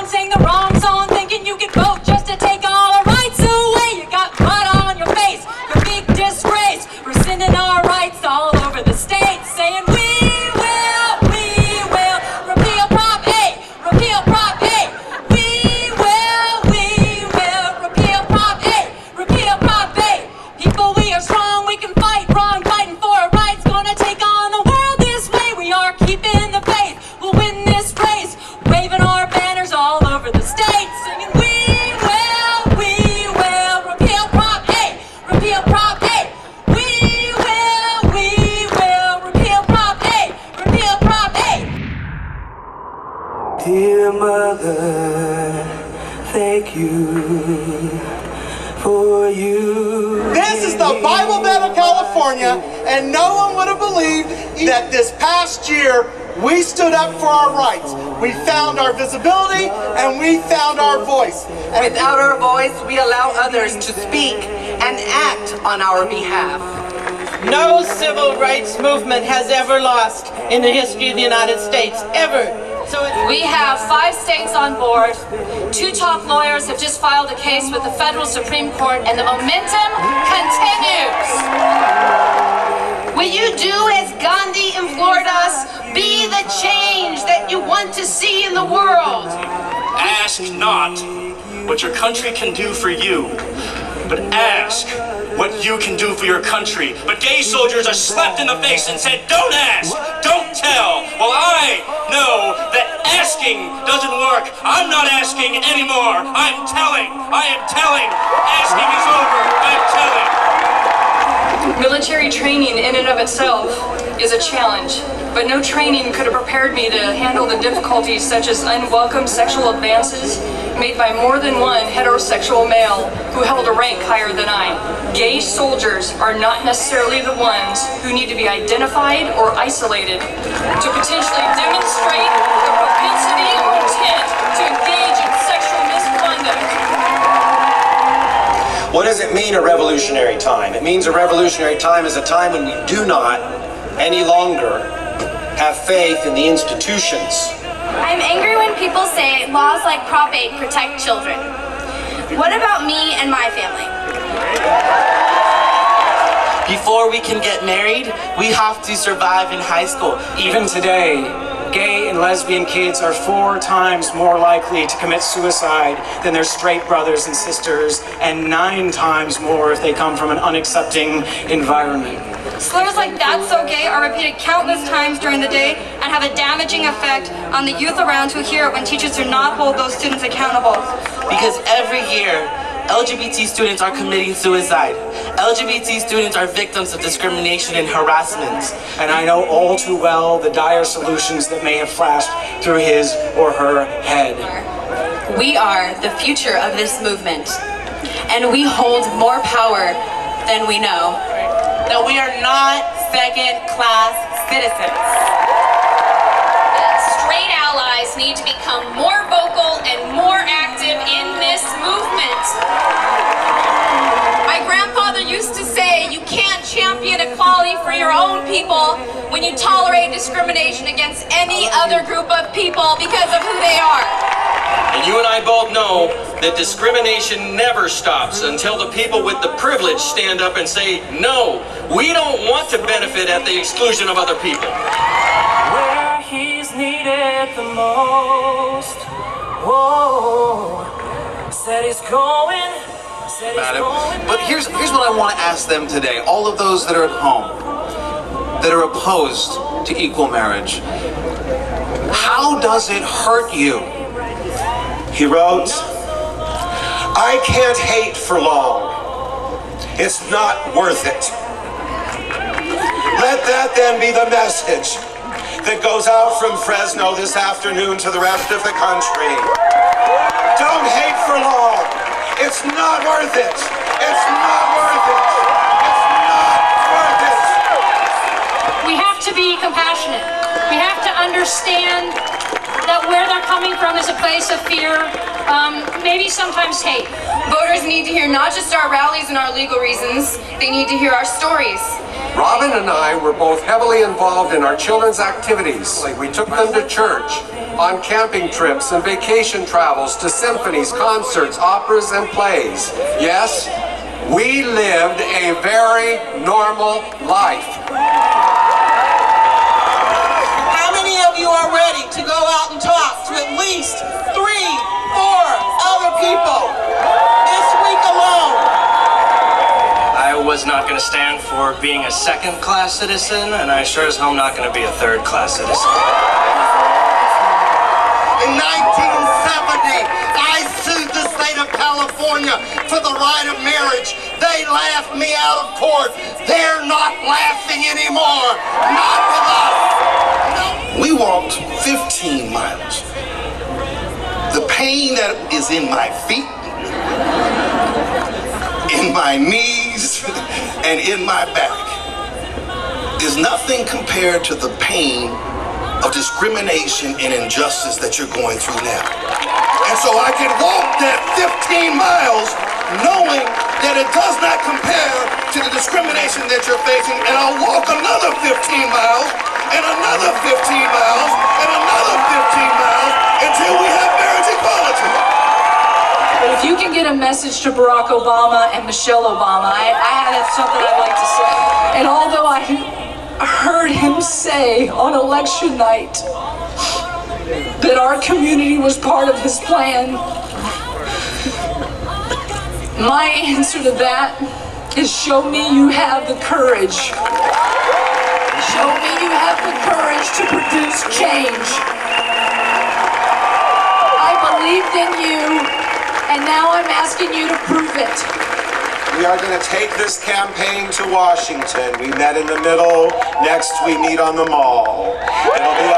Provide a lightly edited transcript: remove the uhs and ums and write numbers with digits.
song, sang the wrong song, thinking you could vote just to take all our rights away. You got mud on your face, a big disgrace, rescinding our rights all over the state, saying we will repeal Prop 8, repeal Prop 8. We will repeal Prop 8, repeal Prop 8. People, we are strong, we can fight wrong, fighting for our rights, gonna take on the world this way. We are keeping the faith, we'll win this race, waving our banners all over the state, singing we will repeal Prop 8, repeal Prop 8. We will repeal Prop 8, repeal Prop 8. Dear mother, thank you for you. This is the Bible Belt of California, and no one would have believed that this past year we stood up for our rights. We found our visibility and we found our voice. And without our voice, we allow others to speak and act on our behalf. No civil rights movement has ever lost in the history of the United States, ever. We have 5 states on board. 2 top lawyers have just filed a case with the federal Supreme Court, and the momentum continues. Will you do as Gandhi implored us? Be the change that you want to see in the world. Ask not what your country can do for you, but ask what you can do for your country. But gay soldiers are slapped in the face and said, don't ask, don't tell. Well, I know that asking doesn't work. I'm not asking anymore. I'm telling. I am telling. Asking is over. I'm telling. Military training in and of itself is a challenge, but no training could have prepared me to handle the difficulties such as unwelcome sexual advances made by more than one heterosexual male who held a rank higher than I. Gay soldiers are not necessarily the ones who need to be identified or isolated to potentially demonstrate the propensity or intent to engage in sexual misconduct. What does it mean, a revolutionary time? It means a revolutionary time is a time when we do not any longer have faith in the institutions. I'm angry when people say laws like Prop 8 protect children. What about me and my family? Before we can get married, we have to survive in high school. Even today, gay and lesbian kids are 4 times more likely to commit suicide than their straight brothers and sisters, and 9 times more if they come from an unaccepting environment. Slurs like "that's so gay" are repeated countless times during the day and have a damaging effect on the youth around who hear it when teachers do not hold those students accountable. Because every year, LGBT students are committing suicide. LGBT students are victims of discrimination and harassment. And I know all too well the dire solutions that may have flashed through his or her head. We are the future of this movement, and we hold more power than we know. That we are not second-class citizens. Straight allies need to become more vocal and more active in this movement. My grandfather used to say, you can't champion equality for your own people when you tolerate discrimination against any other group of people because of who they are. And you and I both know that discrimination never stops until the people with the privilege stand up and say, no, we don't want to benefit at the exclusion of other people. Where he's needed the most. Whoa. Said he's going. But here's what I want to ask them today. All of those that are at home, that are opposed to equal marriage. How does it hurt you? He wrote, I can't hate for long. It's not worth it. Let that then be the message that goes out from Fresno this afternoon to the rest of the country. Don't hate for long. It's not worth it. It's not worth it. It's not worth it. We have to be compassionate. We have to understand that where they're coming from is a place of fear, maybe sometimes hate. Voters need to hear not just our rallies and our legal reasons, they need to hear our stories. Robin and I were both heavily involved in our children's activities. We took them to church, on camping trips and vacation travels to symphonies, concerts, operas, and plays. Yes, we lived a very normal life. How many of you are ready to go out and talk to at least 3, 4 other people this week alone? I was not going to stand for being a second-class citizen, and I sure as hell am not going to be a third-class citizen. In 1970, I sued the state of California for the right of marriage. They laughed me out of court. They're not laughing anymore. Not with us. No. We walked 15 miles. The pain that is in my feet, in my knees, and in my back is nothing compared to the pain of discrimination and injustice that you're going through now. And so I can walk that 15 miles knowing that it does not compare to the discrimination that you're facing, and I'll walk another 15 miles, and another 15 miles, and another 15 miles until we have marriage equality. But if you can get a message to Barack Obama and Michelle Obama, I have something I'd like to say. And although I heard him say on election night that our community was part of his plan, my answer to that is show me you have the courage. Show me you have the courage to produce change. I believed in you. And now I'm asking you to prove it. We are going to take this campaign to Washington. We met in the middle. Next, we meet on the mall. It'll be